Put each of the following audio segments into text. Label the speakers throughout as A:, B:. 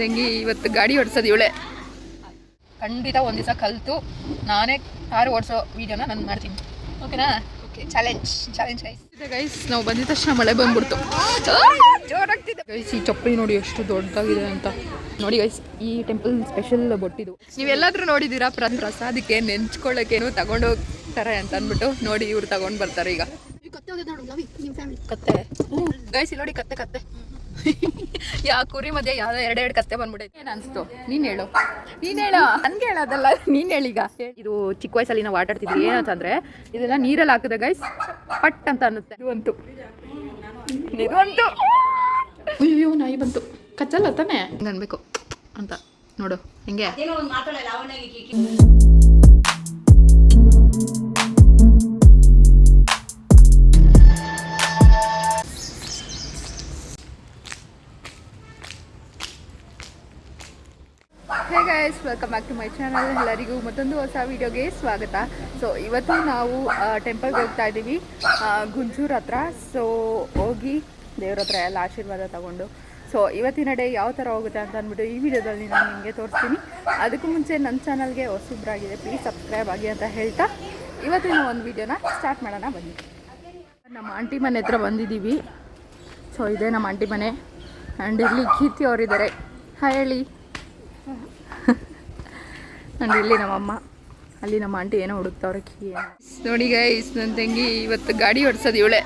A: ತಂಗಿ ಇವತ್ತು ಗಾಡಿ ಓಡಿಸೋದು ಇವಳೆ. ಖಂಡಿತ ಒಂದು ದಿವಸ ಕಲಿತು ನಾನೇ ಕಾರು ಓಡಿಸೋ ವೀಡಿಯೋನ ನಾನು ಮಾಡ್ತೀನಿ. ಓಕೆನಾ? Okay, challenge guys. ನಾವು ಬಂದಿದ ತಕ್ಷಣ ಮಳೆ ಬಂದ್ಬಿಡ್ತು, ಜೋರಾಗ್ತಿದೆ ಗೈಸ್. ಈ ಚಪ್ಪಲಿ ನೋಡಿ ಎಷ್ಟು ದೊಡ್ಡದಾಗಿದೆ ಅಂತ. ನೋಡಿ ಗೈಸ್, ಈ ಟೆಂಪಲ್ ಸ್ಪೆಷಲ್ ಬೊಟ್ಟಿದು. ನೀವೆಲ್ಲಾದ್ರೂ ನೋಡಿದ್ದೀರಾ? ಪ್ರಸಾದಕ್ಕೆ ನೆಂಚ್ಕೊಳ್ಳೋಕ್ಕೇನು ತಗೊಂಡೋಗ್ತಾರೆ ಅಂತ ಅಂದ್ಬಿಟ್ಟು ನೋಡಿ ಇವ್ರು ತಗೊಂಡು ಬರ್ತಾರೆ. ಈಗ ಕತ್ತೆ ಗೈಸ್, ಇಲ್ಲಿ ನೋಡಿ ಕತ್ತೆ ಯಾ ಕುರಿ ಮಧ್ಯೆ ಯಾವ್ದೋ ಎರಡೆರಡು ಕತ್ತೆ ಬಂದ್ಬಿಟ್ಟೈತೆ. ಏನು ಅನಿಸ್ತು? ನೀನು ಹೇಳು ನನ್ಗೆ ಹೇಳೋದಲ್ಲ, ನೀನು ಹೇಳೀಗ. ಇದು ಚಿಕ್ಕ ವಯಸ್ಸಲ್ಲಿ ನಾವು ಆಟ ಆಡ್ತಿದ್ವಿ. ಏನಂತಂದರೆ ಇದೆಲ್ಲ ನೀರಲ್ಲಿ ಹಾಕಿದೆ ಗೈಸ್, ಪಟ್ ಅಂತ ಅನ್ನುತ್ತೆ. ಇದಂತೂ ಅಯ್ಯೋ ನಾಯಿ ಬಂತು, ಕಚ್ಚಲ್ಲ ತಾನೆ ಹಂಗೆ ಅನ್ಬೇಕು ಅಂತ. ನೋಡು ಹಿಂಗೆ. Hey guys, welcome back to my channel. ಎಲ್ಲರಿಗೂ ಮತ್ತೊಂದು ಹೊಸ ವೀಡಿಯೋಗೆ ಸ್ವಾಗತ. ಸೊ ಇವತ್ತು ನಾವು ಟೆಂಪಲ್ಗೆ ಹೋಗ್ತಾ ಇದ್ದೀವಿ, ಗುಂಜೂರು ಹತ್ರ. ಸೊ ಹೋಗಿ ದೇವ್ರ ಹತ್ರ ಎಲ್ಲ ಆಶೀರ್ವಾದ ತಗೊಂಡು, ಸೊ ಇವತ್ತಿನ ಡೇ ಯಾವ ಥರ ಹೋಗುತ್ತೆ ಅಂತ ಅಂದ್ಬಿಟ್ಟು ಈ ವಿಡಿಯೋದಲ್ಲಿ ನಾನು ನಿಮಗೆ ತೋರಿಸ್ತೀನಿ. ಅದಕ್ಕೂ ಮುಂಚೆ ನನ್ನ ಚಾನಲ್ಗೆ ಹೊಸಬ್ರಾಗಿದೆ, ಪ್ಲೀಸ್ ಸಬ್ಸ್ಕ್ರೈಬ್ ಆಗಿ ಅಂತ ಹೇಳ್ತಾ ಇವತ್ತಿನ ಒಂದು ವೀಡಿಯೋನ ಸ್ಟಾರ್ಟ್ ಮಾಡೋಣ ಬನ್ನಿ. ನಮ್ಮ ಆಂಟಿ ಮನೆ ಹತ್ರ ಬಂದಿದ್ದೀವಿ. ಸೊ ಇದೇ ನಮ್ಮ ಆಂಟಿ ಮನೆ. ಆ್ಯಂಡ್ ಇಲ್ಲಿ ಕೀರ್ತಿ ಅವರಿದ್ದಾರೆ. ಹಾಯ್ ಹೇಳಿ. ಆ್ಯಂಡ್ ಇಲ್ಲಿ ನಮ್ಮಮ್ಮ, ಅಲ್ಲಿ ನಮ್ಮ ಆಂಟಿ ಏನೋ ಹುಡುಕ್ತವ್ರೆ ಕೀ. ನೋಡಿ ಗೈಸ್, ನನ್ನ ತಂಗಿ ಇವತ್ತು ಗಾಡಿ ಓಡಿಸೋದು ಇವಳೆ.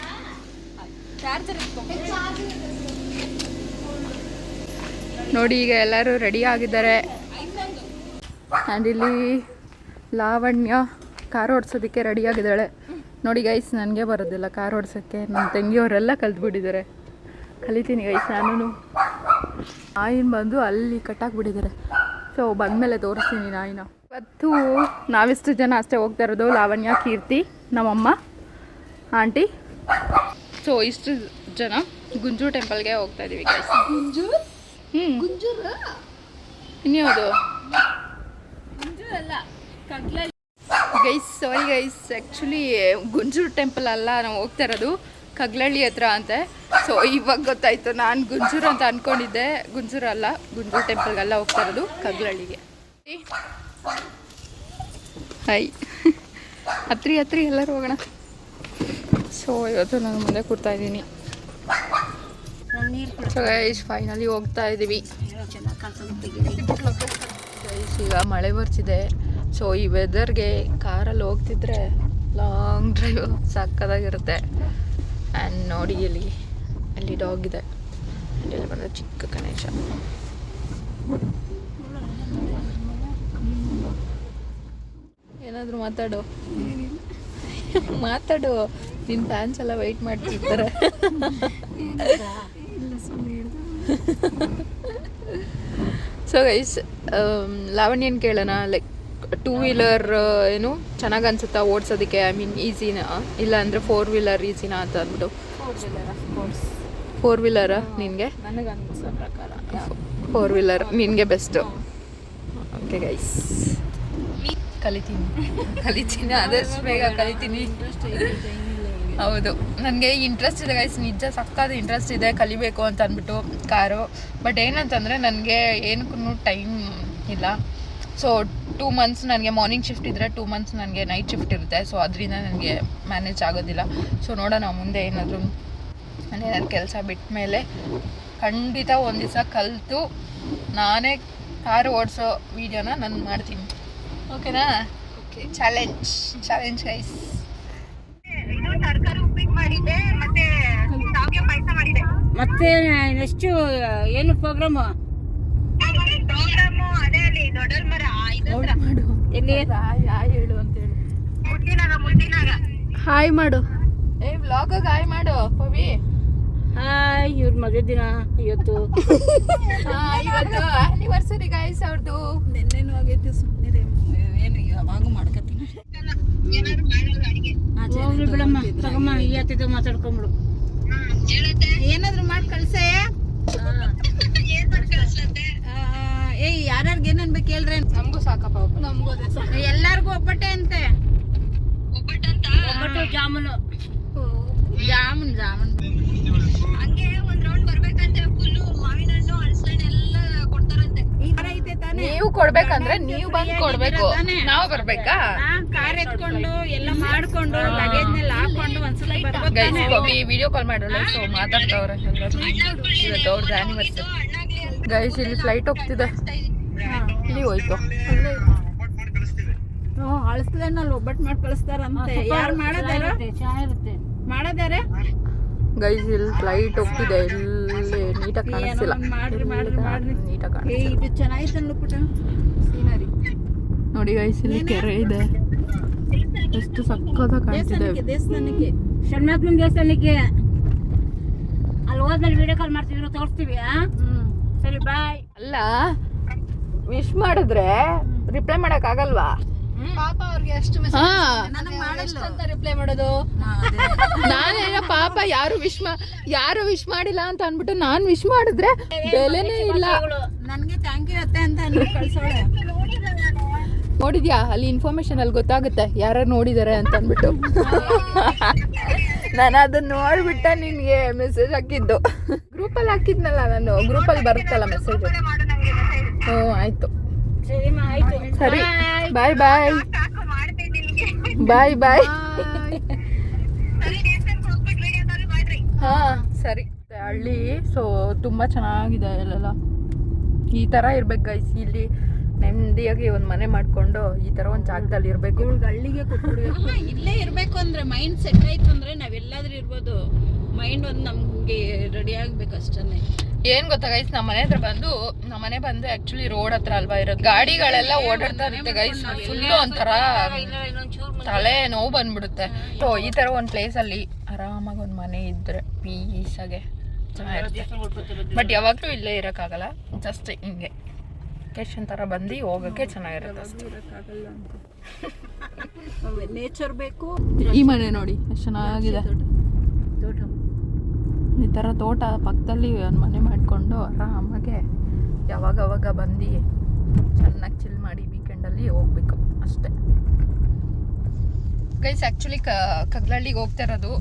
A: ನೋಡಿ ಈಗ ಎಲ್ಲರೂ ರೆಡಿ ಆಗಿದ್ದಾರೆ. ಆ್ಯಂಡ್ ಇಲ್ಲಿ ಲಾವಣ್ಯ ಕಾರ್ ಓಡಿಸೋದಕ್ಕೆ ರೆಡಿ ಆಗಿದ್ದಾಳೆ. ನೋಡಿ ಗೈಸ್, ನನಗೆ ಬರೋದಿಲ್ಲ ಕಾರ್ ಓಡಿಸೋಕ್ಕೆ. ನನ್ನ ತಂಗಿಯವರೆಲ್ಲ ಕಲ್ತ್ಬಿಟ್ಟಿದ್ದಾರೆ. ಕಲಿತೀನಿ ಗೈಸ್ ನಾನು. ನಾಯಿನ ಬಂದು ಅಲ್ಲಿ ಕಟ್ಟಾಕ್ಬಿಟ್ಟಿದ್ದಾರೆ. ಸೊ ಬಂದಮೇಲೆ ತೋರಿಸ್ತೀನಿ ನಾಯಿನ. ಇವತ್ತು ನಾವಿಷ್ಟು ಜನ ಅಷ್ಟೇ ಹೋಗ್ತಾ ಇರೋದು, ಲಾವಣ್ಯ, ಕೀರ್ತಿ, ನಮ್ಮಮ್ಮ, ಆಂಟಿ. ಸೊ ಇಷ್ಟು ಜನ ಗುಂಜೂರು ಟೆಂಪಲ್ಗೆ ಹೋಗ್ತಾ ಇದ್ದೀವಿ ಗೈಸ್. ಗುಂಜೂರು? ಗುಂಜೂರು ಇನ್ಯಾವುದು? ಗುಂಜೂರಲ್ಲ, guys sorry guys, actually Gunjur temple ಅಲ್ಲ ನಾವು ಹೋಗ್ತಾ ಇರೋದು, ಕಗ್ಲಳ್ಳಿ ಹತ್ರ ಅಂತೆ. ಸೊ ಇವಾಗ ಗೊತ್ತಾಯಿತು, ನಾನು ಗುಂಜೂರು ಅಂತ ಅಂದ್ಕೊಂಡಿದ್ದೆ. ಗುಂಜೂರು ಅಲ್ಲ, ಗುಂಜೂರು ಟೆಂಪಲ್ಗೆಲ್ಲ ಹೋಗ್ತಾ ಇರೋದು, ಕಗ್ಲಳ್ಳಿಗೆ. ಹಾಯ್ ಹತ್ರಿ ಎಲ್ಲರೂ ಹೋಗೋಣ. ಸೊ ಇವತ್ತು ನಾನು ಮುಂದೆ ಕೂರ್ತಾ ಇದ್ದೀನಿ. ಸೊ ಗೈಸ್ ಫೈನಲಿ ಹೋಗ್ತಾ ಇದ್ದೀವಿ ಗೈಸ್. ಈಗ ಮಳೆ ಬರ್ತಿದೆ. ಸೊ ಈ ವೆದರ್ಗೆ ಕಾರಲ್ಲಿ ಹೋಗ್ತಿದ್ರೆ ಲಾಂಗ್ ಡ್ರೈವ್ ಸಕ್ಕದಾಗಿರುತ್ತೆ. ಆ್ಯಂಡ್ ನೋಡಿ ಅಲ್ಲಿ ಡಾಗ್ ಇದೆ. ಇಲ್ಲಿ ಬಂದರೆ ಚಿಕ್ಕ ಗಣೇಶ. ಏನಾದರೂ ಮಾತಾಡು ನಿನ್ನ ಫ್ಯಾನ್ಸ್ ಎಲ್ಲ ವೆಯ್ಟ್ ಮಾಡ್ತಿರ್ತಾರೆ. ಸೊ ಗೈಸ್, ಲಾವಣ್ಯನ ಕೇಳೋಣ, ಲೈಕ್ 2 ವೀಲರ್ ಏನು ಚೆನ್ನಾಗಿ ಅನ್ಸುತ್ತಾ ಓಡಿಸೋದಕ್ಕೆ? ಐ ಮೀನ್ ಈಸಿನಾ, ಇಲ್ಲ ಅಂದರೆ 4 ವೀಲರ್ ಈಸಿನಾ ಅಂತ ಅಂದ್ಬಿಟ್ಟು. 4 ವೀಲರಾ ನಿನಗೆ? ನನಗೆ ಅನ್ಸೋ ಪ್ರಕಾರ 4 ವೀಲರ್ ನಿನಗೆ ಬೆಸ್ಟು. ಓಕೆ ಗೈಸ್, ಕಲಿತೀನಿ ಆದಷ್ಟು ಬೇಗ ಕಲಿತೀನಿ. ಹೌದು, ನನಗೆ ಇಂಟ್ರೆಸ್ಟ್ ಇದೆ ಗೈಸ್, ನಿಜ ಸಕ್ಕದ ಇಂಟ್ರೆಸ್ಟ್ ಇದೆ ಕಲಿಬೇಕು ಅಂತ ಅಂದ್ಬಿಟ್ಟು ಕಾರು. ಬಟ್ ಏನಂತಂದರೆ ನನಗೆ ಏನಕ್ಕೂ ಟೈಮ್ ಇಲ್ಲ. ಸೊ 2 ಮಂತ್ಸ್ ನನಗೆ ಮಾರ್ನಿಂಗ್ ಶಿಫ್ಟ್ ಇದ್ದರೆ 2 ಮಂತ್ಸ್ ನನಗೆ ನೈಟ್ ಶಿಫ್ಟ್ ಇರುತ್ತೆ. ಸೊ ಅದರಿಂದ ನನಗೆ ಮ್ಯಾನೇಜ್ ಆಗೋದಿಲ್ಲ. ಸೊ ನೋಡೋಣ ಮುಂದೆ ಏನಾದರೂ ನಾನೇನಾದ್ರು ಕೆಲಸ ಬಿಟ್ಟ ಮೇಲೆ ಖಂಡಿತ ಒಂದು ದಿವಸ ಕಲಿತು ನಾನೇ ಕಾರು ಓಡಿಸೋ ವೀಡಿಯೋನ ನಾನು ಮಾಡ್ತೀನಿ. ಓಕೆನಾ? Okay, challenge guys.
B: ತರಕಾರಿ ಉಪ್ಪಿಟ್ಟು ಮಾಡಿದ್ದೆ, ಮತ್ತೆ ಶಾವಿಗೆ ಪಾಯಸ ಮಾಡಿದ್ದೆ. ಮತ್ತೆ ನೆಕ್ಸ್ಟ್ ಏನು ಪ್ರೋಗ್ರಾಮು? ಅದೇ ಅಲ್ಲಿ ದೊಡ್ಡರ ಮರ
A: ಮಾಡು.
B: ಎಲ್ಲಿ
A: ಹಾಯ್ ಹೇಳು ಅಂತೇಳಿ.
B: ಮುದ್ದಿನಾಗ
A: ಹಾಯ್ ಮಾಡು. ವ್ಲಾಗಾಗ ಹಾಯ್ ಮಾಡು ಪವಿ.
B: ಹಾಯ್, ಇವ್ರ ಮದುವೆ ದಿನ ಇವತ್ತು.
A: ಇವತ್ತು ಆನಿವರ್ಸರಿ ಗೈಸ್ ಅವ್ರದ್ದು. ನೆನ್ನೆನೂ ಆಗೈತಿ, ಸುಮ್ಮನೆ ಏನು ಯಾವಾಗೂ ಮಾಡ್ಕೊತೀನಿ.
B: ಹೋಗ್ಲಿ ಬಿಡಮ್ಮ, ತಗಮ್ಮ, ಈ ಹತ್ತಿದ ಮಾತಾಡ್ಕೊಂಬಿಡು. ಏನಾದ್ರು ಮಾಡಿ ಕಳ್ಸೆ. ಏಯ್ ಯಾರ್ಯಾರಿಗೆ ಏನೇನ್ ಬೇಕು ಹೇಳ್ರೆ.
A: ನಮಗೂ ಸಾಕಪ್ಪ, ನಮಗೂ ಅದೇ ಸಾಕು.
B: ಎಲ್ಲಾರ್ಗು ಒಬ್ಬಟ್ಟೆ ಅಂತೆ. ಒಬ್ಬಟ್ಟು ಜಾಮೂನು ಹಂಗೆ ಒಂದ್ ರೌಂಡ್ ಬರ್ಬೇಕಂತೆ. ಫುಲ್ಲು ಮಾವಿನ ಹಣ್ಣು, ಹಲಸಿನ ಹಣ್ಣು ಎಲ್ಲ ಕೊಡ್ತಾರಂತೆ.
A: ನೀವು ಕೊಡ್ಬೇಕಂದ್ರೆ ನೀವು ಬಂದು ಕೊಡ್ಬೇಕು, ನಾವು ಬರ್ಬೇಕಾ?
B: ಕಾರ್ ಎತ್ಕೊಂಡು ಎಲ್ಲ ಮಾಡ್ಕೊಂಡು ಲಗೇಜ್ನೆಲ್ಲ ಹಾಕೊಂಡು ಒಂದ್ಸಲ
A: ಗೈಸ್ ವಿಡಿಯೋ ಕಾಲ್ ಮಾಡೋಣ. ಸೊ ಮಾತಾಡ್ತಾವ್ರೆ ಎಲ್ಲರೂ. ಇವತ್ತು ಅವ್ರದ್ದು ಆನಿವರ್ಸರಿ. ಗೈಸ್ ಇಲ್ಲಿ ಫ್ಲೈಟ್ ಹೋಗ್ತಿದೆ. ಇಲ್ಲಿ ಹೋಯ್ತು.
B: ಅಳಿಸ್ಲೇನಲ್ಲಿ ಒಬ್ಬಟ್ಟು ಮಾಡಿ ಕಳಿಸ್ತಾರಂತೆ. ಯಾರು ಮಾಡೋದಾರೆ
A: ಗೈಸ್ ಇಲ್ಲಿ ಫ್ಲೈಟ್ ಹೋಗ್ತಿದೆ. ಇಲ್ಲಿ ನೀಟಾಗಿ ಕಾಣಿಸ್ತಿಲ್ಲ. ನೀಟಾಗಿ ಕಾಣಿಸ್ತಿಲ್ಲ.
B: ಇದು ಚೆನ್ನಾಗಿತ್ತಲ್ಲ ಪುಟ ಸೀನರಿ
A: ನೋಡಿ ಗೈಸ್ ಇಲ್ಲಿ ಕೆರೆ ಇದೆ. ಎಷ್ಟು ಸಕ್ಕತ್ತಾಗಿ ಕಾಣಿಸ್ತಿದೆ.
B: ದೇವಸ್ಥಾನಕ್ಕೆ ಶರಣಾತ್ಮನ ದೇವಸ್ಥಾನಕ್ಕೆ ಅಲ್ಲಿ ಹೋದ್ಮೇಲೆ ವಿಡಿಯೋ ಕಾಲ್ ಮಾಡ್ತೀವಿ, ತೋರಿಸ್ತೀವಿ. ಸರಿ ಬಾಯ್.
A: ಅಲ್ಲ ವಿಶ್ ಮಾಡಿದ್ರೆ ರಿಪ್ಲೈ ಮಾಡಕ್ ಆಗಲ್ವಾ?
B: ಪಾಪ ಅವ್ರಿಗೆ ಎಷ್ಟು ರಿಪ್ಲೈ ಮಾಡೋದು?
A: ನಾನೇನ ಪಾಪ ಯಾರು ವಿಶ್ ಮಾಡಿಲ್ಲ ಅಂತ ಅನ್ಬಿಟ್ಟು ನಾನ್ ವಿಶ್ ಮಾಡಿದ್ರೆ ಬೆಲೆನೇ ಇಲ್ಲ.
B: ನನ್ಗೆ ಥ್ಯಾಂಕ್ ಯು ಅತ್ತೆ ಅಂತ ಕಳ್ಸೋಳೆ.
A: ನೋಡಿದ್ಯಾ ಅಲ್ಲಿ ಇನ್ಫಾರ್ಮೇಶನ್ ಅಲ್ಲಿ ಗೊತ್ತಾಗುತ್ತೆ ಯಾರು ನೋಡಿದಾರೆ ಅಂತ ಅನ್ಬಿಟ್ಟು. ನಾನು ಅದನ್ನ ನೋಡ್ಬಿಟ್ಟ ನಿನ್ಗೆ ಮೆಸೇಜ್ ಹಾಕಿದ್ದು. ಗ್ರೂಪಲ್ಲಿ ಹಾಕಿದ್ನಲ್ಲ, ನಾನು ಗ್ರೂಪಲ್ಲಿ ಬರುತ್ತಲ್ಲ ಮೆಸೇಜ್. ಹ್ಞೂ ಆಯ್ತು ಸರಿ. ಬಾಯ್ ಬಾಯ್ ಬಾಯ್ ಬಾಯ್. ಹಾ ಸರಿ. ಹಳ್ಳಿ ಸೊ ತುಂಬಾ ಚೆನ್ನಾಗಿದೆ. ಅಲ್ಲೆಲ್ಲ ಈ ತರ ಇರ್ಬೇಕು ಗೈಸ್. ಇಲ್ಲಿ ನೆಮ್ಮದಿಯಾಗಿ ಒಂದು ಮನೆ ಮಾಡ್ಕೊಂಡು ಈ ತರ ಒಂದು ಜಾಗದಲ್ಲಿ ಇರ್ಬೇಕು.
B: ಹಳ್ಳಿಗೆ ಕೊಟ್ಬಿಡ್ಬೇಕು. ಇಲ್ಲೇ ಇರ್ಬೇಕು ಅಂದ್ರೆ ಮೈಂಡ್ ಸೆಟ್ ಆಯ್ತು ಅಂದ್ರೆ ನಾವೆಲ್ಲಾದ್ರೂ ಇರ್ಬೋದು. ಮೈಂಡ್ ಒಂದು ನಮ್ಗೆ ರೆಡಿ ಆಗ್ಬೇಕು ಅಷ್ಟೇ.
A: ಏನ್ ಗೊತ್ತಾ ಗೈಸ್, ನಮ್ಮ ಮನೆ ಬಂದು ಆಕ್ಚುಲಿ ರೋಡ್ ಹತ್ರ ಅಲ್ವಾ ಇರೋದು. ಗಾಡಿಗಳೆಲ್ಲ ಓಡಾಡ್ತಾ ಇರುತ್ತೆ ಗೈಸ್. ಫುಲ್ಲು ಒಂಥರ ತಲೆ ನೋವು ಬಂದ್ಬಿಡುತ್ತೆ. ಸೊ ಈ ತರ ಒಂದು ಪ್ಲೇಸ್ ಅಲ್ಲಿ ಆರಾಮಾಗಿ ಒಂದು ಮನೆ ಇದ್ರೆ ಪೀಸಾಗೆ ಚೆನ್ನಾಗಿರುತ್ತೆ. ಬಟ್ ಯಾವಾಗ್ಲೂ ಇಲ್ಲೇ ಇರೋಕ್ಕಾಗಲ್ಲ. ಜಸ್ಟ್ ಹಿಂಗೆ ವೆಕೇಶನ್ ತರ ಬಂದು ಹೋಗಕ್ಕೆ ಚೆನ್ನಾಗಿರುತ್ತೆ.
B: ನೇಚರ್ ಬೇಕು.
A: ಈ ಮನೆ ನೋಡಿ ಎಷ್ಟು ಚೆನ್ನಾಗಿದೆ. ಈ ಥರ ತೋಟ ಪಕ್ಕದಲ್ಲಿ ಒಂದು ಮನೆ ಮಾಡಿಕೊಂಡು ಆರಾಮಾಗೆ ಯಾವಾಗವಾಗ ಬಂದು ಚೆನ್ನಾಗಿ ಚಿಲ್ ಮಾಡಿ ವೀಕೆಂಡಲ್ಲಿ ಹೋಗ್ಬೇಕು ಅಷ್ಟೇ ಗೈಸ್. ಆ್ಯಕ್ಚುಲಿ ಕಗ್ಲಹಳ್ಳಿಗೆ ಹೋಗ್ತಾ ಇರೋದು.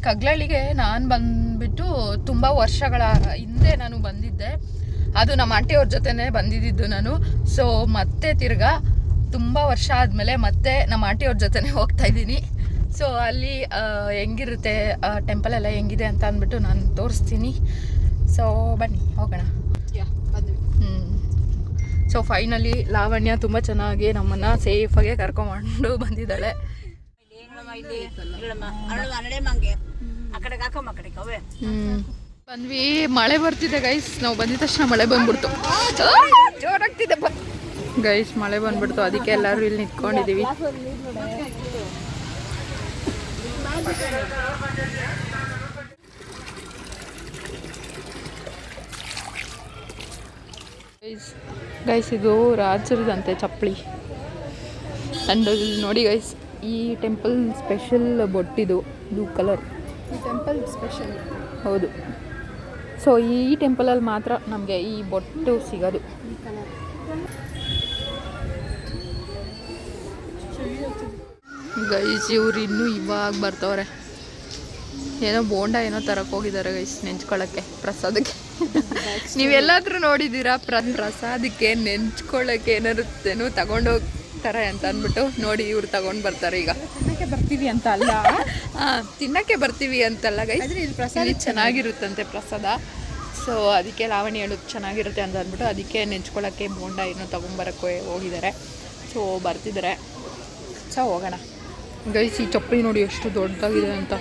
A: ಕಗ್ಲಹಳ್ಳಿಗೆ ನಾನು ಬಂದುಬಿಟ್ಟು ತುಂಬ ವರ್ಷಗಳ ಹಿಂದೆ ನಾನು ಬಂದಿದ್ದೆ. ಅದು ನಮ್ಮ ಆಂಟಿಯವ್ರ ಜೊತೆನೇ ಬಂದಿದ್ದು ನಾನು. ಸೊ ಮತ್ತೆ ತಿರ್ಗಾ ತುಂಬ ವರ್ಷ ಆದಮೇಲೆ ಮತ್ತೆ ನಮ್ಮ ಆಂಟಿಯವ್ರ ಜೊತೆನೇ ಹೋಗ್ತಾ ಇದ್ದೀನಿ. ಸೊ ಅಲ್ಲಿ ಹೆಂಗಿರುತ್ತೆ ಟೆಂಪಲ್ ಎಲ್ಲ ಹೆಂಗಿದೆ ಅಂತ ಅಂದ್ಬಿಟ್ಟು ನಾನು ತೋರಿಸ್ತೀನಿ. ಸೊ ಬನ್ನಿ ಹೋಗೋಣ. ಸೊ ಫೈನಲಿ ಲಾವಣ್ಯ ತುಂಬ ಚೆನ್ನಾಗಿ ನಮ್ಮನ್ನು ಸೇಫಾಗಿ ಕರ್ಕೊಂಡ್ಬಂದು ಬಂದಿದ್ದಾಳೆ. ಬಂದ್ವಿ. ಮಳೆ ಬರ್ತಿದೆ ಗೈಸ್. ನಾವು ಬಂದಿದ ತಕ್ಷಣ ಮಳೆ ಬಂದ್ಬಿಡ್ತು. ಜೋರಾಗ್ತಿದೆ ಗೈಸ್. ಮಳೆ ಬಂದ್ಬಿಡ್ತು. ಅದಕ್ಕೆ ಎಲ್ಲರೂ ಇಲ್ಲಿ ನಿಂತ್ಕೊಂಡಿದ್ದೀವಿ. ಗೈಸ್ ಇದು ರಾಜರದಂತೆ ಚಪ್ಪಲಿ. ಆ್ಯಂಡ್ ನೋಡಿ ಗೈಸ್, ಈ ಟೆಂಪಲ್ ಸ್ಪೆಷಲ್ ಬೊಟ್ಟಿದು ಬ್ಲೂ ಕಲರ್. ಈ ಟೆಂಪಲ್ ಸ್ಪೆಷಲ್ ಹೌದು. ಸೊ ಈ ಟೆಂಪಲಲ್ಲಿ ಮಾತ್ರ ನಮಗೆ ಈ ಬೊಟ್ಟು ಸಿಗೋದು. ಗೈಸ್ ಇವ್ರು ಇನ್ನೂ ಇವಾಗ ಬರ್ತವ್ರೆ. ಏನೋ ಬೋಂಡ ಏನೋ ತರಕ್ಕೆ ಹೋಗಿದ್ದಾರೆ ಗೈಸ್ ನೆಂಚ್ಕೊಳ್ಳೋಕ್ಕೆ, ಪ್ರಸಾದಕ್ಕೆ. ನೀವೆಲ್ಲಾದ್ರೂ ನೋಡಿದ್ದೀರಾ ಪ್ರಸಾದಕ್ಕೆ ನೆಂಚ್ಕೊಳ್ಳೋಕ್ಕೆ ಏನಿರುತ್ತೇನೋ ತಗೊಂಡೋಗ್ತಾರೆ ಅಂತ ಅಂದ್ಬಿಟ್ಟು ನೋಡಿ ಇವ್ರು ತಗೊಂಡು ಬರ್ತಾರೆ. ಈಗ ತಿನ್ನಕ್ಕೆ ಬರ್ತೀವಿ ಅಂತ ಅಲ್ಲ, ತಿನ್ನಕ್ಕೆ ಬರ್ತೀವಿ ಅಂತಲ್ಲ ಗೈಸ್, ಪ್ರಸಾದ ಚೆನ್ನಾಗಿರುತ್ತಂತೆ ಪ್ರಸಾದ. ಸೊ ಅದಕ್ಕೆ ಲಾವಣಿ ಹೇಳೋದು ಚೆನ್ನಾಗಿರುತ್ತೆ ಅಂತ ಅಂದ್ಬಿಟ್ಟು ಅದಕ್ಕೆ ನೆಂಚ್ಕೊಳ್ಳೋಕ್ಕೆ ಬೋಂಡ ಏನೋ ತೊಗೊಂಬರೋಕ್ಕೆ ಹೋಗಿದ್ದಾರೆ. ಸೊ ಬರ್ತಿದ್ದಾರೆ. ಸೊ ಹೋಗೋಣ ಗೈಸ್. ಈ ಚಪ್ಪಲಿ ನೋಡಿ ಎಷ್ಟು ದೊಡ್ಡದಾಗಿದೆ ಅಂತ.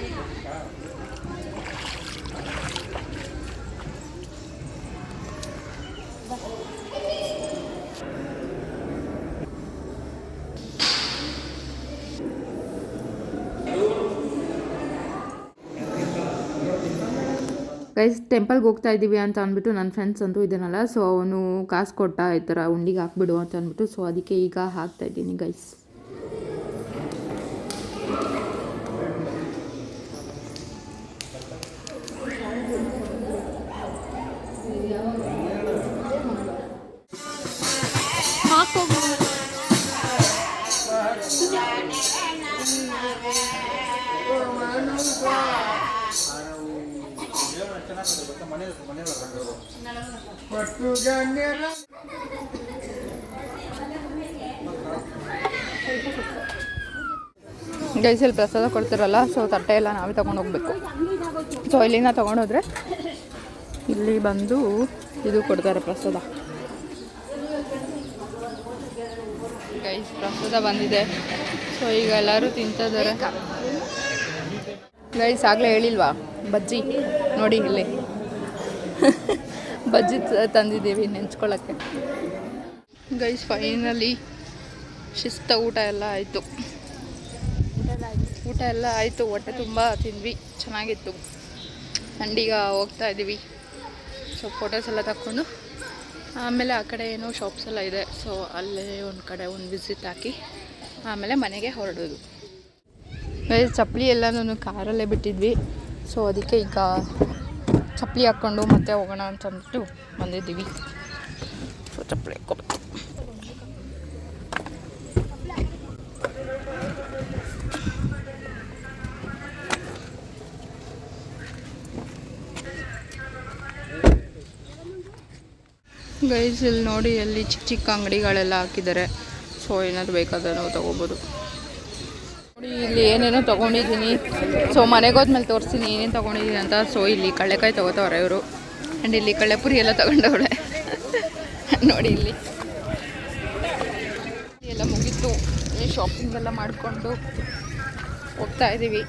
A: ಗೈಸ್ ಟೆಂಪಲ್ಗೆ ಹೋಗ್ತಾ ಇದ್ದೀವಿ ಅಂತ ಅಂದ್ಬಿಟ್ಟು ನನ್ನ ಫ್ರೆಂಡ್ಸ್ ಅಂತೂ ಇದ್ದಾನಲ್ಲ, ಸೊ ಅವನು ಕಾಸು ಕೊಟ್ಟ ಈ ಥರ ಉಂಡಿಗೆ ಹಾಕ್ಬಿಡು ಅಂತ ಅಂದ್ಬಿಟ್ಟು. ಸೊ ಅದಕ್ಕೆ ಈಗ ಹಾಕ್ತಾ ಇದ್ದೀನಿ ಗೈಸ್. ಗೈಸಲ್ಲಿ ಪ್ರಸಾದ ಕೊಡ್ತಿರಲ್ಲ, ಸೊ ತಟ್ಟೆ ಎಲ್ಲ ನಾವೇ ತೊಗೊಂಡು ಹೋಗ್ಬೇಕು. ಸೊ ಇಲ್ಲಿಂದ ತೊಗೊಂಡೋದ್ರೆ ಇಲ್ಲಿ ಬಂದು ಇದು ಕೊಡ್ತಾರೆ ಪ್ರಸಾದ. ಗೈಸ್ ಪ್ರಸಾದ ಬಂದಿದೆ, ಸೊ ಈಗ ಎಲ್ಲರೂ ತಿಂತಿದ್ದಾರೆ. ಗೈಸ್ ಆಗಲೇ ಹೇಳಿಲ್ವಾ ಬಜ್ಜಿ ನೋಡಿ ಇಲ್ಲಿ ಬಜ್ಜಿ ತಂದಿದ್ದೀವಿ ನೆಂಚ್ಕೊಳ್ಳೋಕ್ಕೆ. ಗೈಸ್ ಫೈನಲಿ ಶಿಸ್ತ ಊಟ ಎಲ್ಲ ಆಯಿತು. ಹೊಟ್ಟೆ ತುಂಬ ತಿಂದ್ವಿ, ಚೆನ್ನಾಗಿತ್ತು. ಅಂಡೀಗ ಹೋಗ್ತಾ ಇದ್ದೀವಿ. ಸೊ ಫೋಟೋಸ್ ಎಲ್ಲ ತಕ್ಕೊಂಡು ಆಮೇಲೆ ಆ ಕಡೆ ಏನೋ ಶಾಪ್ಸ್ ಎಲ್ಲ ಇದೆ, ಸೊ ಅಲ್ಲೇ ಒಂದು ಕಡೆ ಒಂದು ವಿಸಿಟ್ ಹಾಕಿ ಆಮೇಲೆ ಮನೆಗೆ ಹೊರಡೋದು. ಚಪ್ಪಲಿ ಎಲ್ಲನೂ ಕಾರಲ್ಲೇ ಬಿಟ್ಟಿದ್ವಿ, ಸೊ ಅದಕ್ಕೆ ಈಗ ಚಪ್ಪಲಿ ಹಾಕ್ಕೊಂಡು ಮತ್ತೆ ಹೋಗೋಣ ಅಂತಂದ್ಬಿಟ್ಟು ಬಂದಿದ್ದೀವಿ. ಸೊ ಚಪ್ಪಲಿ ಹಾಕ್ಕೋಬೇಕು. ಗೈಸ್ ಇಲ್ಲಿ ನೋಡಿ, ಅಲ್ಲಿ ಚಿಕ್ಕ ಚಿಕ್ಕ ಅಂಗಡಿಗಳೆಲ್ಲ ಹಾಕಿದ್ದಾರೆ. ಸೊ ಏನಾದ್ರು ಬೇಕಾದ್ರೆ ನಾವು ತೊಗೋಬೋದು. ನೋಡಿ ಇಲ್ಲಿ ಏನೇನೋ ತೊಗೊಂಡಿದ್ದೀನಿ. ಸೊ ಮನೆಗೆ ಹೋದ್ಮೇಲೆ ತೋರಿಸ್ತೀನಿ ಏನೇನು ತೊಗೊಂಡಿದ್ದೀನಿ ಅಂತ. ಸೊ ಇಲ್ಲಿ ಕಳ್ಳೆಕಾಯಿ ತೊಗೋತವ್ರೆ ಇವರು, ಆ್ಯಂಡ್ ಇಲ್ಲಿ ಕಳ್ಳೆಪುರಿ ಎಲ್ಲ ತೊಗೊಂಡವ್ರೆ ನೋಡಿ ಇಲ್ಲಿ ಎಲ್ಲ ಮುಗೀತು. ಇಲ್ಲಿ ಶಾಪಿಂಗ್ ಎಲ್ಲ ಮಾಡಿಕೊಂಡು ಹೋಗ್ತಾ ಇದ್ದೀವಿ.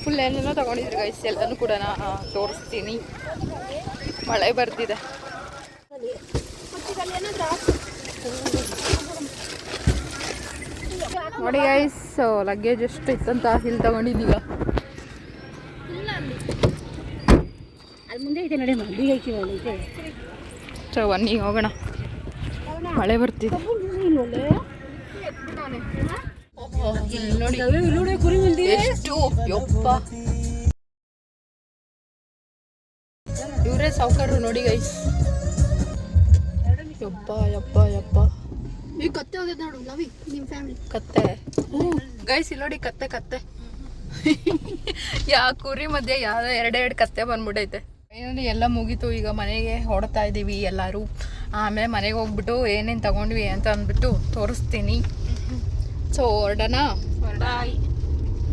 A: ಫುಲ್ ಏನೇನೋ ತೊಗೊಂಡಿದ್ರು ಗೈಸ್, ಎಲ್ಲನೂ ಕೂಡ ತೋರಿಸ್ತೀನಿ. ಮಳೆ ಬರ್ತಿದೆ. ನೋಡಿ ಗೈಸ್, ಲಗೇಜ್ ಎಷ್ಟು ಇತ್ತಂತ ಇಲ್ಲಿ ತಗೊಂಡಿದ್ದೀಗ. ಸೊ ಬನ್ನಿ ಹೋಗೋಣ, ಮಳೆ ಬರ್ತಿದೆ. ನೋಡಿ ಎಷ್ಟು ಯಪ್ಪ, ಇವರೇ ಸಾವುಕಾರರು ನೋಡಿ ಗೈಸ್. ಯಪ್ಪ ಯಪ್ಪ ಯಪ್ಪ,
C: ಕತ್ತೆ ಹೋಗಿದ್ ನೋಡು ಲವಿ, ನಿಮ್ಮ ಫ್ಯಾಮಿಲಿ
A: ಕತ್ತೆ ಗೈಸ್. ಇಲ್ಲಿ ನೋಡಿ ಕತ್ತೆ ಕುರಿ ಮಧ್ಯೆ ಯಾವ ಎರಡೆರಡು ಕತ್ತೆ ಬಂದ್ಬಿಟ್ಟೈತೆ. ಏನಂದ್ರೆ ಎಲ್ಲ ಮುಗೀತು, ಈಗ ಮನೆಗೆ ಹೊಡ್ತಾ ಇದ್ದೀವಿ ಎಲ್ಲರೂ. ಆಮೇಲೆ ಮನೆಗೆ ಹೋಗ್ಬಿಟ್ಟು ಏನೇನು ತಗೊಂಡ್ವಿ ಅಂತ ಅಂದ್ಬಿಟ್ಟು ತೋರಿಸ್ತೀನಿ. ಸೊ ಹೊರಡೋಣ. ಬಾಯ್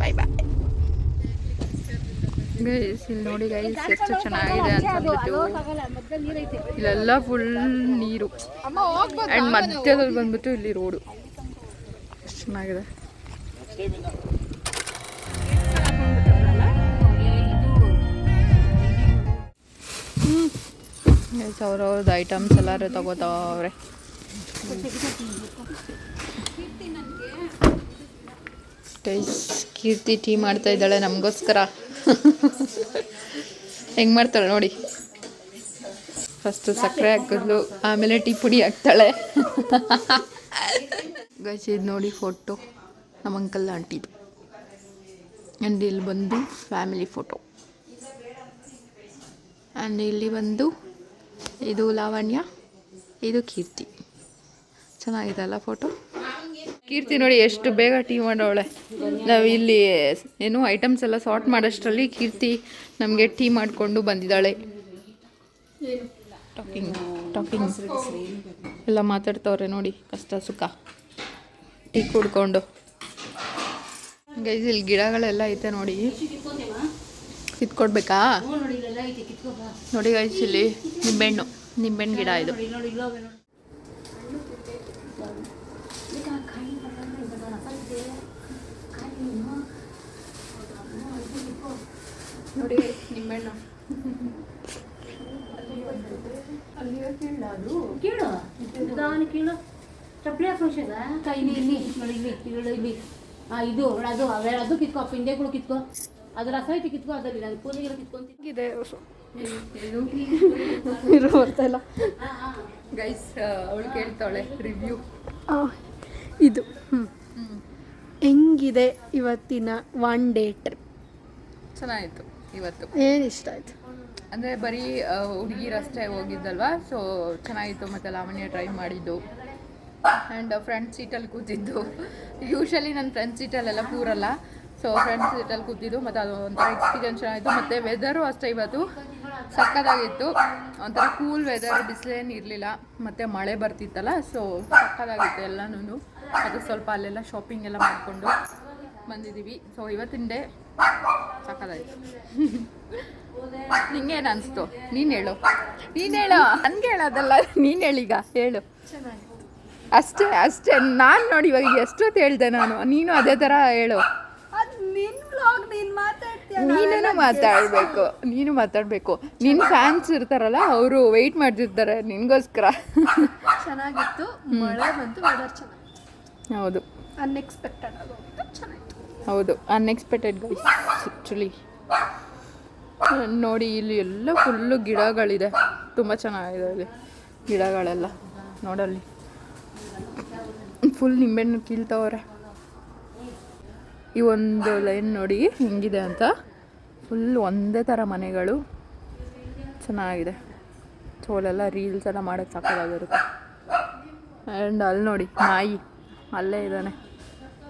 A: ಬಾಯ್ ಬಾಯ್ ಗೈಸ್. ಇಲ್ಲಿ ನೋಡಿ ಗೈಸ್ ಎಷ್ಟು ಚೆನ್ನಾಗಿದೆ ಅಂತ ಅಂದ್ಬಿಟ್ಟು. ಇಲ್ಲೆಲ್ಲ ಫುಲ್ ನೀರು, ಆ್ಯಂಡ್ ಮಧ್ಯದಲ್ಲಿ ಬಂದ್ಬಿಟ್ಟು ಇಲ್ಲಿ ರೋಡು. ಎಷ್ಟು ಚೆನ್ನಾಗಿದೆ. ಗೈಸ್ ಅವ್ರವ್ರದ್ದು ಐಟಮ್ಸ್ ಎಲ್ಲರೂ ತಗೋತಾವ್ರೆ. ಗೈಸ್ ಕೀರ್ತಿ ಟೀ ಮಾಡ್ತಾ ಇದ್ದಾಳೆ ನಮಗೋಸ್ಕರ. ಹೆಂಗೆ ಮಾಡ್ತಾಳೆ ನೋಡಿ, ಫಸ್ಟು ಸಕ್ಕರೆ ಹಾಕಿದ್ಲು, ಆಮೇಲೆ ಟೀ ಪುಡಿ ಹಾಕ್ತಾಳೆ. ಗೈಸ್ ಇದು ನೋಡಿ ಫೋಟೋ ನಮ್ಮ ಅಂಕಲ್ ಆಂಟಿದು, ಆ್ಯಂಡ್ ಇಲ್ಲಿ ಬಂದು ಫ್ಯಾಮಿಲಿ ಫೋಟೋ, ಆ್ಯಂಡ್ ಇಲ್ಲಿ ಬಂದು ಇದು ಲಾವಣ್ಯ, ಇದು ಕೀರ್ತಿ. ಚೆನ್ನಾಗಿದೆ ಅಲ್ಲ ಫೋಟೋ. ಕೀರ್ತಿ ನೋಡಿ ಎಷ್ಟು ಬೇಗ ಟೀ ಮಾಡವಳೆ. ನಾವು ಇಲ್ಲಿ ಏನು ಐಟಮ್ಸ್ ಎಲ್ಲ ಸಾರ್ಟ್ ಮಾಡೋಷ್ಟರಲ್ಲಿ ಕೀರ್ತಿ ನಮಗೆ ಟೀ ಮಾಡಿಕೊಂಡು ಬಂದಿದ್ದಾಳೆ. ಟಾಕಿಂಗ್ ಎಲ್ಲ ಮಾತಾಡ್ತವ್ರೆ ನೋಡಿ, ಕಷ್ಟ ಸುಖ ಟೀ ಕುಡ್ಕೊಂಡು. ಗೈಸ್ ಇಲ್ಲಿ ಗಿಡಗಳೆಲ್ಲ ಐತೆ ನೋಡಿ, ಕಿತ್ಕೊಡ್ಬೇಕಾ ನೋಡಿ ಗೈಸ್. ಇಲ್ಲಿ ನಿಂಬೆಹಣ್ಣು ಗಿಡ ಇದು. ನೋಡಿ ನಿಂಬೆಹಣ್ಣು
C: ಕೀಳು ಚಪ್ಪಲಿ ಹಾಕೋಶದ ಕೈಲಿ ಇಲ್ಲಿ ನೋಡಿ, ಇಲ್ಲಿ ಇದು ಅದು ಅದು ಕಿತ್ಕೋ, ಪಿಂಡೆಗಳು ಕಿತ್ಕೋ, ಅದ್ರ ರಸ ಐತಿ ಕಿತ್ಕೋ, ಅದ್ರಲ್ಲಿ ನಾನು ಪೂಜೆಗೆಲ್ಲ ಕಿತ್ಕೊಂತಿದೆ.
A: ಬರ್ತಾ ಇಲ್ಲ ಗೈಸ್. ಅವಳು ಕೇಳ್ತಾಳೆ ರಿವ್ಯೂ.
C: ಇದು ಹೆಂಗಿದೆ ಇವತ್ತಿನ ಒನ್ ಡೇ ಟ್ರಿಪ್?
A: ಚೆನ್ನಾಗಿತ್ತು ಇವತ್ತು.
C: ಏನು ಇಷ್ಟ ಆಯಿತು
A: ಅಂದರೆ ಬರೀ ಹುಡುಗಿರಷ್ಟೇ ಹೋಗಿದ್ದಲ್ವಾ, ಸೊ ಚೆನ್ನಾಗಿತ್ತು. ಮತ್ತು ಲಾವಣ್ಯ ಡ್ರೈವ್ ಮಾಡಿದ್ದು, ಆ್ಯಂಡ್ ಫ್ರಂಟ್ ಸೀಟಲ್ಲಿ ಕೂತಿದ್ದು. ಯೂಶ್ವಲಿ ನನ್ನ ಫ್ರಂಟ್ ಸೀಟಲ್ಲೆಲ್ಲ ಕೂರಲ್ಲ, ಸೊ ಫ್ರೆಂಡ್ಸ್ ಜೊತೆಲಿ ಕೂತಿದ್ದು ಮತ್ತು ಅದು ಒಂಥರ ಎಕ್ಸ್ಪೀರಿಯನ್ಸ್ ಚೆನ್ನಾಗಿತ್ತು. ಮತ್ತು ವೆದರು ಅಷ್ಟೇ ಇವತ್ತು ಸಕ್ಕತ್ತಾಗಿತ್ತು. ಒಂಥರ ಕೂಲ್ ವೆದರ್, ಬಿಸಿಲೇನು ಇರಲಿಲ್ಲ ಮತ್ತು ಮಳೆ ಬರ್ತಿತ್ತಲ್ಲ, ಸೊ ಸಕ್ಕತ್ತಾಗಿತ್ತು ಎಲ್ಲನೂ. ಅದು ಸ್ವಲ್ಪ ಅಲ್ಲೆಲ್ಲ ಶಾಪಿಂಗ್ ಎಲ್ಲ ಮಾಡಿಕೊಂಡು ಬಂದಿದ್ದೀವಿ. ಸೊ ಇವತ್ತಿನ ಡೇ ಸಕ್ಕತ್ತಾಗಿತ್ತು. ನಿಂಗೇನು ಅನಿಸ್ತು? ನೀನು ಹೇಳು ನನಗೆ ಹೇಳೋದಲ್ಲ, ನೀನು ಹೇಳೀಗ ಹೇಳು. ಅಷ್ಟೇ ಅಷ್ಟೇ. ನಾನು ನೋಡಿ ಇವಾಗ ಎಷ್ಟೊತ್ತು ಹೇಳ್ದೆ ನಾನು, ನೀನು ಅದೇ ಥರ ಹೇಳು. ನೀನು ಮಾತಾಡಬೇಕು. ನಿನ್ನ ಫ್ಯಾನ್ಸ್ ಇರ್ತಾರಲ್ಲ, ಅವರು ವೆಯ್ಟ್ ಮಾಡ್ತಿರ್ತಾರೆ ನಿನಗೋಸ್ಕರ.
C: ಚೆನ್ನಾಗಿತ್ತು, ಮಳೆ ಬಂತು, ವೆದರ್ ಚೆನ್ನಾಗಿತ್ತು.
A: ಹೌದು,
C: ಅನ್ಎಕ್ಸ್ಪೆಕ್ಟೆಡ್ ಆಗೋಗಿತ್ತು, ಚೆನ್ನಾಗಿತ್ತು.
A: ಹೌದು, ಅನ್ಎಕ್ಸ್ಪೆಕ್ಟೆಡ್ ಗೈಸ್ ಆ್ಯಕ್ಚುಲಿ. ನೋಡಿ ಇಲ್ಲಿ ಎಲ್ಲ ಫುಲ್ಲು ಗಿಡಗಳಿದೆ, ತುಂಬ ಚೆನ್ನಾಗಿದೆ ಇಲ್ಲಿ ಗಿಡಗಳೆಲ್ಲ. ನೋಡಲ್ಲಿ ಫುಲ್ ನಿಂಬೆಹಣ್ಣು ಕೀಳ್ತವ್ರೆ. ಈ ಒಂದು ಲೈನ್ ನೋಡಿ ಹೆಂಗಿದೆ ಅಂತ, ಫುಲ್ ಒಂದೇ ಥರ ಮನೆಗಳು, ಚೆನ್ನಾಗಿದೆ. ಸೊ ಅಲ್ಲೆಲ್ಲ ರೀಲ್ಸ್ ಎಲ್ಲ ಮಾಡೋಕ್ಕೆ ಸಾಕಾಗಿರುತ್ತೆ. ಆ್ಯಂಡ್ ಅಲ್ಲಿ ನೋಡಿ ನಾಯಿ ಅಲ್ಲೇ ಇದ್ದಾನೆ.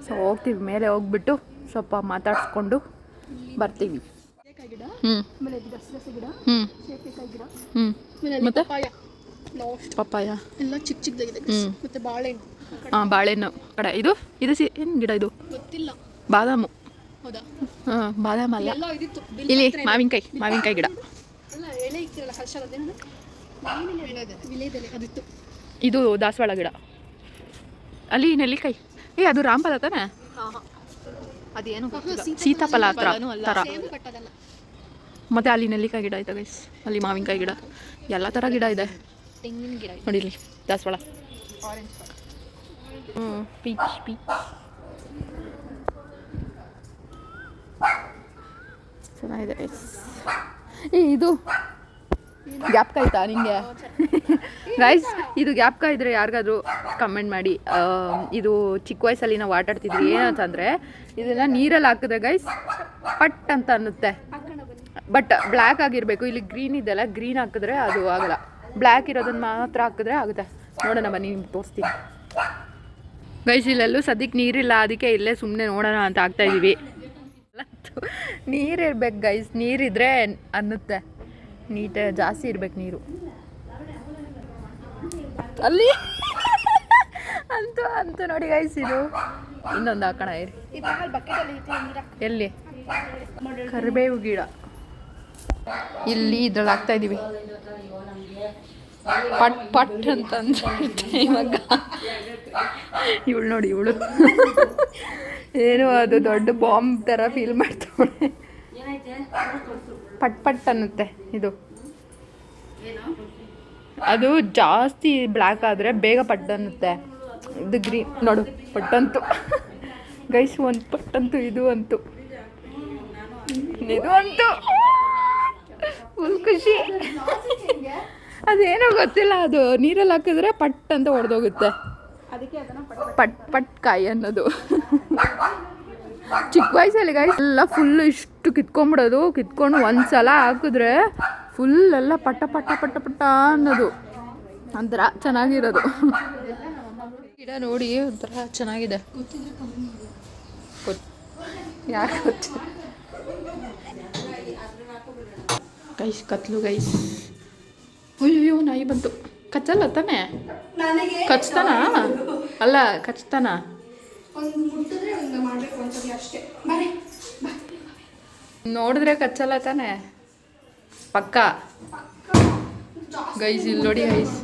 A: ಸೊ ಹೋಗ್ತೀವಿ, ಮೇಲೆ ಹೋಗ್ಬಿಟ್ಟು ಸ್ವಲ್ಪ ಮಾತಾಡಿಸ್ಕೊಂಡು ಬರ್ತೀವಿ. ಮತ್ತೆ ಪಪ್ಪಾಯ
C: ಎಲ್ಲ ಚಿಕ್ಕ ಚಿಕ್ಕದಾಗಿದೆ. ಮತ್ತೆ ಬಾಳೆಹಣ್ಣು.
A: ಬಾಳೆಹಣ್ಣು ಕಡೆ ಇದು ಏನು ಗಿಡ ಇದು?
C: ಗೊತ್ತಿಲ್ಲ.
A: ಬಾದಾಮು.
C: ಹೌದಾ?
A: ಬಾದಾಮ್ ಅಲ್ಲ,
C: ಎಲ್ಲ ಇದಿತ್ತು.
A: ಇಲ್ಲಿ ಮಾವಿನಕಾಯಿ ಗಿಡ.
C: ಅಲ್ಲ, ಎಲೆ ಇಕ್ತಿರಲ್ಲ, ಹರ್ಷ ಅದೇನು ವಿಲೇದೆಲೆ ಅದಿತ್ತು.
A: ಇದು ದಾಸವಾಳ ಗಿಡ. ಅಲ್ಲಿ ನೆಲ್ಲಿಕಾಯಿ. ಅದು ರಾಮಫಲ ತಾನೆ? ಅದೇನು ಸೀತಾಫಲ ಥರ. ಮತ್ತೆ ಅಲ್ಲಿ ನೆಲ್ಲಿಕಾಯಿ ಗಿಡ ಐತೆ ಗೈಸ್, ಅಲ್ಲಿ ಮಾವಿನಕಾಯಿ ಗಿಡ, ಎಲ್ಲ ಥರ ಗಿಡ ಇದೆ.
C: ತೆಂಗಿನ ಗಿಡ
A: ನೋಡಿ ಇಲ್ಲಿ ದಾಸವಾಳ, ಪೀಚ್ ಚೆನ್ನಾಗಿದೆ ಗೈಸ್. ಇದು ಗ್ಯಾಪ್ಕ ಆಯ್ತಾ ನಿಂಗೆ ಗೈಸ್? ಇದು ಗ್ಯಾಪ್ಕ ಇದ್ರೆ ಯಾರಿಗಾದ್ರೂ ಕಮೆಂಟ್ ಮಾಡಿ. ಇದು ಚಿಕ್ಕ ವಯಸ್ಸಲ್ಲಿ ನಾವು ಆಟ ಆಡ್ತಿದ್ವಿ. ಏನಂತಂದರೆ ಇದನ್ನು ನೀರಲ್ಲಿ ಹಾಕಿದ್ರೆ ಗೈಸ್ ಪಟ್ ಅಂತ ಅನ್ನುತ್ತೆ. ಬಟ್ ಬ್ಲ್ಯಾಕ್ ಆಗಿರಬೇಕು. ಇಲ್ಲಿ ಗ್ರೀನ್ ಇದೆಲ್ಲ, ಗ್ರೀನ್ ಹಾಕಿದ್ರೆ ಅದು ಆಗಲ್ಲ. ಬ್ಲ್ಯಾಕ್ ಇರೋದನ್ನ ಮಾತ್ರ ಹಾಕಿದ್ರೆ ಆಗುತ್ತೆ. ನೋಡೋಣ ಬನ್ನಿ, ನಿಮ್ಗೆ ತೋರಿಸ್ತೀನಿ ಗೈಸ್. ಇಲ್ಲೆಲ್ಲೂ ಸದ್ಯಕ್ಕೆ ನೀರಿಲ್ಲ, ಅದಕ್ಕೆ ಇಲ್ಲೇ ಸುಮ್ಮನೆ ನೋಡೋಣ ಅಂತ ಆಗ್ತಾಯಿದ್ದೀವಿ. ನೀರಿರ್ಬೇಕು ಗೈಸ್, ನೀರಿದ್ರೆ ಅನ್ನುತ್ತೆ. ನೀಟಾಗಿ ಜಾಸ್ತಿ ಇರ್ಬೇಕು ನೀರು ಅಲ್ಲಿ. ಅಂತೂ ನೋಡಿ ಗೈಸ್, ಇದು ಇನ್ನೊಂದು ಹಾಕೋಣ ಇರಿ. ಎಲ್ಲಿ? ಕರಿಬೇವು ಗಿಡ ಇಲ್ಲಿ ಇದ್ರಲ್ಲಿ ಹಾಕ್ತಾ ಇದ್ದೀವಿ. ಪಟ್ ಅಂತ ಅಂದ್ರೆ ಇವಾಗ ಇವಳು ನೋಡಿ, ಇವಳು ಏನು ಅದು ದೊಡ್ಡ ಬಾಂಬ್ ಥರ ಫೀಲ್ ಮಾಡ್ತಾಳೆ. ಪಟ್ ಅನ್ನುತ್ತೆ ಇದು. ಅದು ಜಾಸ್ತಿ ಬ್ಲ್ಯಾಕ್ ಆದರೆ ಬೇಗ ಪಟ್ ಅನ್ನುತ್ತೆ. ಇದು ಗ್ರೀನ್ ನೋಡು, ಪಟ್ಟಂತು ಗೈಸ್, ಒಂದು ಪಟ್ಟಂತು. ಇದು ಅಂತೂ ಫುಲ್ ಖುಷಿ. ಅದೇನೋ ಗೊತ್ತಿಲ್ಲ, ಅದು ನೀರಲ್ಲಿ ಹಾಕಿದ್ರೆ ಪಟ್ ಅಂತ ಹೊಡೆದೋಗುತ್ತೆ. ಪಟ್ ಕಾಯಿ ಅನ್ನೋದು. ಚಿಕ್ಕ ವಯಸ್ಸಲ್ಲಿ ಗೈಸ್ ಎಲ್ಲ ಫುಲ್ಲು ಇಷ್ಟು ಕಿತ್ಕೊಂಡ್ಬಿಡೋದು. ಕಿತ್ಕೊಂಡು ಒಂದ್ಸಲ ಹಾಕಿದ್ರೆ ಫುಲ್ ಎಲ್ಲ ಪಟ್ಟ ಅನ್ನೋದು ಒಂಥರ ಚೆನ್ನಾಗಿರೋದು. ಗಿಡ ನೋಡಿ ಒಂಥರ ಚೆನ್ನಾಗಿದೆ. ಯಾಕೆ ಗೊತ್ತು ಗೈಸ್? ಕತ್ಲು ಗೈಸ್. ಅಯ್ಯೋ ನಾಯಿ ಬಂತು. ಕಚ್ಚಲ್ಲ ತಾನೆ? ಕಚ್ತಾನ? ಅಲ್ಲ ಕಚ್ತಾನ? ನೋಡಿದ್ರೆ ಕಚ್ಚಲ್ಲ ತಾನೆ? ಪಕ್ಕ ಗೈಸ್. ಇಲ್ಲಿ ನೋಡಿ ಗೈಸ್,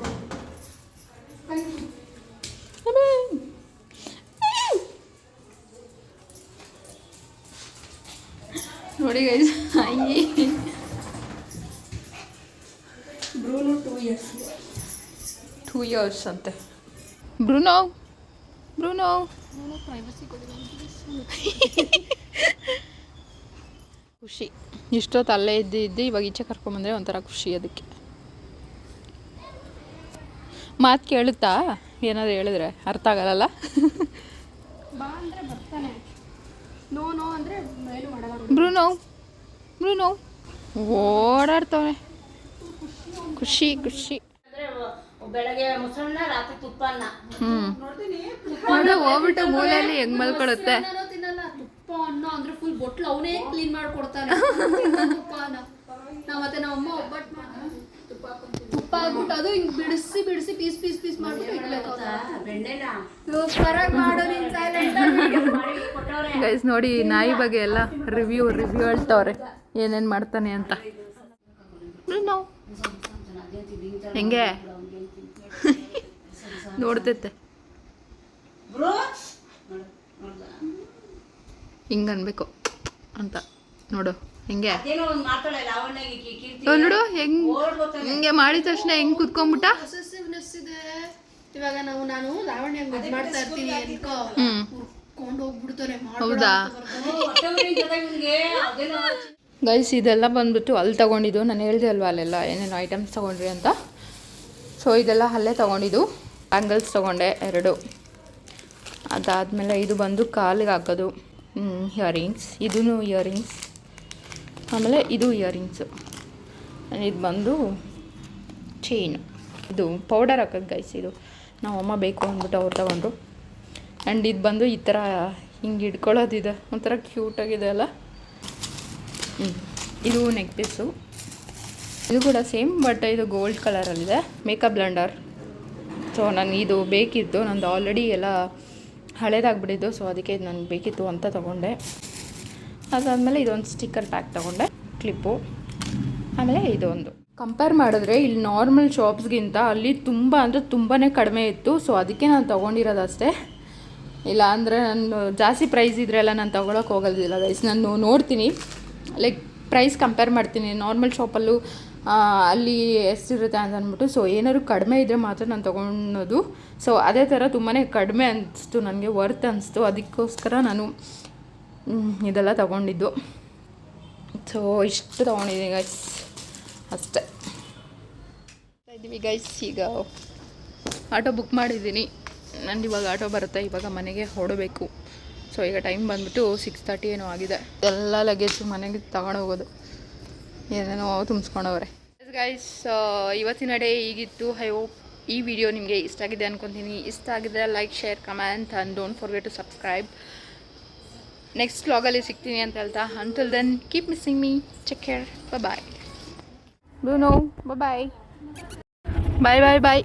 A: ನೋಡಿ ಗೈಸ್.
C: ಬ್ರೂನೋ
A: 2 years ಅಂತೆ. ಬ್ರೂನೋ ಖುಷಿ. ಇಷ್ಟೊತ್ತು ಅಲ್ಲೇ ಇದ್ದು ಇವಾಗ ಈಚೆ ಕರ್ಕೊಂಬಂದರೆ ಒಂಥರ ಖುಷಿ. ಅದಕ್ಕೆ ಮಾತು ಕೇಳುತ್ತಾ? ಏನಾದ್ರು ಹೇಳಿದ್ರೆ ಅರ್ಥ ಆಗಲ್ಲ.
C: ಬಾ ಅಂದರೆ ಬರ್ತಾನೆ, ನೋ ಅಂದರೆ ಏನು ಮಾಡಲ್ಲ.
A: ಬ್ರೂನೋ ಓಡಾಡ್ತವನೆ. ಖುಷಿ.
B: ಬೆಳಗ್ಗೆ ಮೊಸರನ್ನ, ರಾತ್ರಿ ತುಪ್ಪನ್ನ.
A: ನೋಡು ಹೋಗ್ಬಿಟ್ಟು ಮೂಲೆಯಲ್ಲಿ ಹೆಂಗ್ ಮಲ್ಕೊಳುತ್ತೆ.
C: ತಿನ್ನಲ್ಲ ತುಪ್ಪ ಅನ್ನ ಅಂದ್ರೆ ಫುಲ್ ಬೊಟ್ಲು ಅವನೇ ಕ್ಲೀನ್ ಮಾಡ್ಕೊಡ್ತಾನೆ ತುಪ್ಪನ. ಮತ್ತೆ ನಮ್ಮಮ್ಮ ಒಬ್ಬಟ್ಟು ತುಪ್ಪ ಹಾಕ್ಬಿಟ್ಟು ಅದು ಹಿಂಗ್ ಬಿಡಿಸಿ ಬಿಡಿಸಿ ಪೀಸ್ ಪೀಸ್ ಪೀಸ್ ಮಾಡ್ಬಿಟ್ಟು ಸೂಪರಾಗಿ ಮಾಡೋ ನೀನ್ ಸೈಲೆಂಟ್.
A: ಗೈಸ್ ನೋಡಿ ನಾಯಿ ಬಗ್ಗೆ ಎಲ್ಲ ರಿವ್ಯೂ ಹೇಳ್ತವ್ರೆ ಏನೇನು ಮಾಡ್ತಾನೆ ಅಂತ. ನಾವು ಹೆಂಗೆ ನೋಡ್ತೈತೆ ಹಿಂಗೆ ಅನ್ಬೇಕು ಅಂತ ನೋಡು ಹೆಂಗೆ ನೋಡು ಹೆಂಗೆ ಮಾಡಿದ ತಕ್ಷಣ ಹೆಂಗೆ ಕುತ್ಕೊಂಡ್ಬಿಟ್ಟ.
C: ಇದೆ ಇವಾಗ ನಾನು ಲಾವಣ್ಯ ಮಾಡ್ತಾ ಇರ್ತೀನಿ ಅನ್ಕೋ ಕೊಂಡು ಹೋಗ್ಬಿಡ್ತಾರೆ.
A: ಹೌದಾ ಗೈಸ್ ಇದೆಲ್ಲ ಬಂದ್ಬಿಟ್ಟು ಅಲ್ಲಿ ತೊಗೊಂಡಿದ್ದು. ನಾನು ಹೇಳಿದೆ ಅಲ್ವಾ ಅಲ್ಲೆಲ್ಲ ಏನೇನು ಐಟಮ್ಸ್ ತೊಗೊಂಡ್ರಿ ಅಂತ. ಸೊ ಇದೆಲ್ಲ ಅಲ್ಲೇ ತೊಗೊಂಡಿದ್ದು. ಬ್ಯಾಂಗಲ್ಸ್ ತೊಗೊಂಡೆ 2. ಅದಾದಮೇಲೆ ಇದು ಬಂದು ಕಾಲಿಗೆ ಹಾಕೋದು ಇಯರಿಂಗ್ಸ್. ಇದೂ ಇಯರಿಂಗ್ಸ್. ಆಮೇಲೆ ಇದು ಇಯರಿಂಗ್ಸು. ಇದು ಬಂದು ಚೈನು. ಇದು ಪೌಡರ್ ಹಾಕೋದು ಗೈಸ್. ಇದು ನಮ್ಮಮ್ಮ ಬೇಕು ಅಂದ್ಬಿಟ್ಟು ಅವ್ರು ತೊಗೊಂಡ್ರು. ಆ್ಯಂಡ್ ಇದು ಬಂದು ಈ ಥರ ಹಿಂಗೆ ಹಿಡ್ಕೊಳ್ಳೋದಿದೆ, ಒಂಥರ ಕ್ಯೂಟಾಗಿದೆ ಅಲ್ಲ. ಇದು ನೆಕ್ ಪೀಸು. ಇದು ಕೂಡ ಸೇಮ್ ಬಟ್ ಇದು ಗೋಲ್ಡ್ ಕಲರಲ್ಲಿದೆ. Makeup blender. ಸೊ ನನಗೆ ಇದು ಬೇಕಿತ್ತು, ನಂದು ಆಲ್ರೆಡಿ ಎಲ್ಲ ಹಳೇದಾಗ್ಬಿಟ್ಟಿದ್ದು. ಸೊ ಅದಕ್ಕೆ ಇದು ನನಗೆ ಬೇಕಿತ್ತು ಅಂತ ತೊಗೊಂಡೆ. ಅದಾದಮೇಲೆ ಇದೊಂದು ಸ್ಟಿಕ್ಕರ್ ಪ್ಯಾಕ್ ತೊಗೊಂಡೆ, ಕ್ಲಿಪ್ಪು. ಆಮೇಲೆ ಇದೊಂದು ಕಂಪೇರ್ ಮಾಡಿದ್ರೆ ಇಲ್ಲಿ ನಾರ್ಮಲ್ ಶಾಪ್ಸ್ಗಿಂತ ಅಲ್ಲಿ ತುಂಬ ಅಂದರೆ ತುಂಬಾ ಕಡಿಮೆ ಇತ್ತು. ಸೊ ಅದಕ್ಕೆ ನಾನು ತೊಗೊಂಡಿರೋದಷ್ಟೇ. ಇಲ್ಲ ಅಂದರೆ ನಾನು ಜಾಸ್ತಿ ಪ್ರೈಸ್ ಇದ್ದರೆ ಎಲ್ಲ ನಾನು ತೊಗೊಳಕ್ಕೆ ಹೋಗೋದಿಲ್ಲ ಗೈಸ್. ನಾನು ನೋಡ್ತೀನಿ, ಲೈಕ್ ಪ್ರೈಸ್ ಕಂಪೇರ್ ಮಾಡ್ತೀನಿ ನಾರ್ಮಲ್ ಶಾಪಲ್ಲೂ ಅಲ್ಲಿ ಎಷ್ಟಿರುತ್ತೆ ಅಂತ ಅಂದ್ಬಿಟ್ಟು. ಸೊ ಏನಾದ್ರು ಕಡಿಮೆ ಇದ್ದರೆ ಮಾತ್ರ ನಾನು ತೊಗೊಳೋದು. ಸೊ ಅದೇ ಥರ ತುಂಬಾ ಕಡಿಮೆ ಅನಿಸ್ತು ನನಗೆ, ವರ್ತ್ ಅನಿಸ್ತು. ಅದಕ್ಕೋಸ್ಕರ ನಾನು ಇದೆಲ್ಲ ತೊಗೊಂಡಿದ್ದು. ಸೊ ಇಷ್ಟು ತೊಗೊಂಡಿದ್ದೀನಿ ಗೈಸ್, ಅಷ್ಟೇ. ಇದ್ದೀವಿ ಗೈಸ್. ಈಗ ಆಟೋ ಬುಕ್ ಮಾಡಿದ್ದೀನಿ. ನಂದು ಇವಾಗ ಆಟೋ ಬರುತ್ತೆ, ಇವಾಗ ಮನೆಗೆ ಹೊರಡಬೇಕು. ಸೊ ಈಗ ಟೈಮ್ ಬಂದ್ಬಿಟ್ಟು 6:30 ಏನೋ ಆಗಿದೆ. ಎಲ್ಲ ಲಗೇಜು ಮನೆಗೆ ತಗೊಂಡು ಹೋಗೋದು, ಏನೇನೋ ತುಂಬಿಸ್ಕೊಂಡವ್ರೆ ಗೈಸ್. ಇವತ್ತಿನ ಡೇ ಹೀಗಿತ್ತು. ಐ ಹೋಪ್ ಈ ವಿಡಿಯೋ ನಿಮಗೆ ಇಷ್ಟ ಆಗಿದೆ ಅನ್ಕೊತೀನಿ. ಇಷ್ಟ ಆಗಿದ್ರೆ like, share, comment and don't forget to subscribe. Next ವ್ಲಾಗಲ್ಲಿ ಸಿಗ್ತೀನಿ ಅಂತ ಹೇಳ್ತಾ, until then keep missing me. Take care. Bye. Bruno, bye-bye. Bye.